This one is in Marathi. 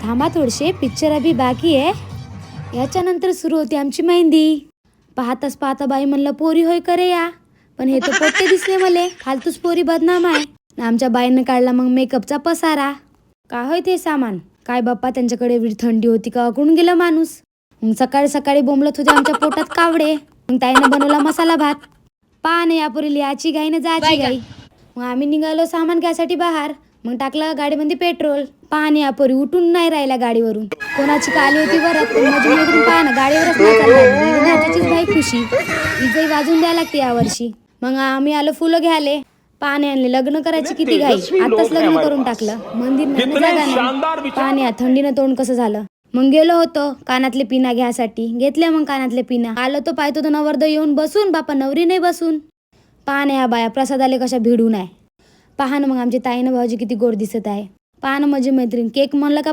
थांबा थोडशे, पिक्चर अभी बाकी आहे. याच्यानंतर सुरू होती आमची मेहंदी. पाहताच पाहता बाई म्हणलं पोरी होय करे या, पण हे तर पोट्टे दिसले मले, फालतूच पोरी बदनाम आहे. आमच्या बाईनं काढला मग मेकअपचा पसारा. काय होय ते सामान, काय बाप्पा त्यांच्याकडे एवढी थंडी होती का अकळून गेला माणूस. मग सकाळी सकाळी बोंबलत होते आमच्या पोटात कावडे. मग ताईनं बनवला मसाला भात. पहा ना यापुरी याची घाई ना जायची घाई. मग आम्ही निघालो सामान घ्यायसाठी बाहेर. मग टाकलं गाडीमध्ये पेट्रोल. पाणी यापुरी उठून नाही राहिल्या गाडीवरून. कोणाची काली होती वरात, पण माझी मैत्रीण पहा ना गाडीवरच नाही चालली. नाचाचीच बाई खुशी, इजही वाजून द्यायला लागते यावर्षी. मग आम्ही आलो फुलं घ्यायले. पाणी आणले. लग्न करायची किती घाई, आताच लग्न करून टाकलं. मंदिर नाही जागा नाही. पाणी थंडीनं तोंड कसं झालं. मग गेलो होतो कानातले पिना घ्यासाठी. घेतले मग कानातले पिना. आलो तो पाहतो तो नवरदेव येऊन बसून, बापा नवरी नाही बसून. पहा ना या बाया प्रसादाले कशा भिडून आहे. पहा ना मग आमची ताईनं भाऊजी किती गोड दिसत आहे. पहा ना माझी मैत्रीण केक म्हणलं का